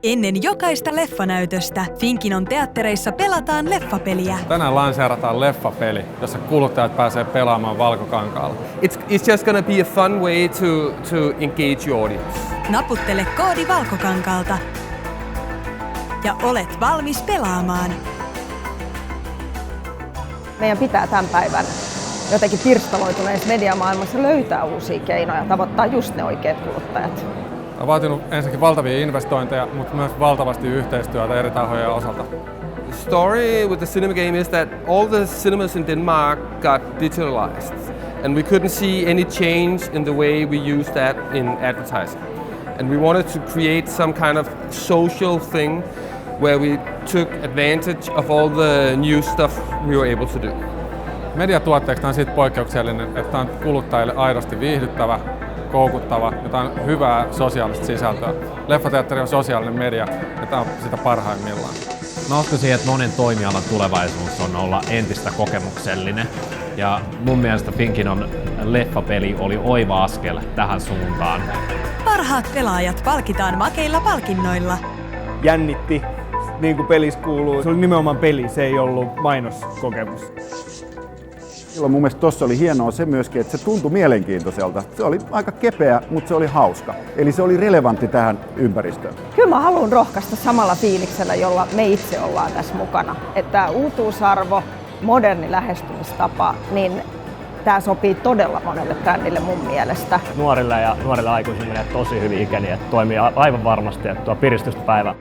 Ennen jokaista leffanäytöstä Finkinon teattereissa pelataan leffapeliä. Tänään lanseerataan leffapeli, jossa kuluttajat pääsee pelaamaan valkokankaalla. It's just gonna be a fun way to engage your audience. Naputtele koodi valkokankaalta ja olet valmis pelaamaan. Meidän pitää tämän päivän jotenkin pirstaloituneessa mediamaailmassa löytää uusia keinoja tavoittaa just ne oikeat kuluttajat. On vaatinut ensinnäkin valtavia investointeja, mutta myös valtavasti yhteistyötä eri tahojen osalta. The story with the cinema game is that all the cinemas in Denmark got digitalized, and we couldn't see any change in the way we use that in advertising. And we wanted to create some kind of social thing where we took advantage of all the new stuff we were able to do. Mediatuotteeksi on siitä poikkeuksellinen, että on kuluttajille aidosti viihdyttävä, koukuttava, jotain hyvää sosiaalista sisältöä. Leffateatteri on sosiaalinen media ja tämä on sitä parhaimmillaan. Mä uskoisin, että monen toimialan tulevaisuus on olla entistä kokemuksellinen. Ja mun mielestä Finkinon leffapeli oli oiva askel tähän suuntaan. Parhaat pelaajat palkitaan makeilla palkinnoilla. Jännitti, niin kuin pelissä kuuluu. Se oli nimenomaan peli, se ei ollut mainoskokemus. Mun mielestä tuossa oli hienoa se myöskin, että se tuntui mielenkiintoiselta. Se oli aika kepeä, mutta se oli hauska. Eli se oli relevantti tähän ympäristöön. Kyllä mä haluan rohkaista samalla fiiliksellä, jolla me itse ollaan tässä mukana. Että uutuusarvo, moderni lähestymistapa, niin tämä sopii todella monelle brändille mun mielestä. Nuorille ja nuorille aikuisille menee tosi hyvin ikäni, että toimii aivan varmasti, että tuo piristystä päivä.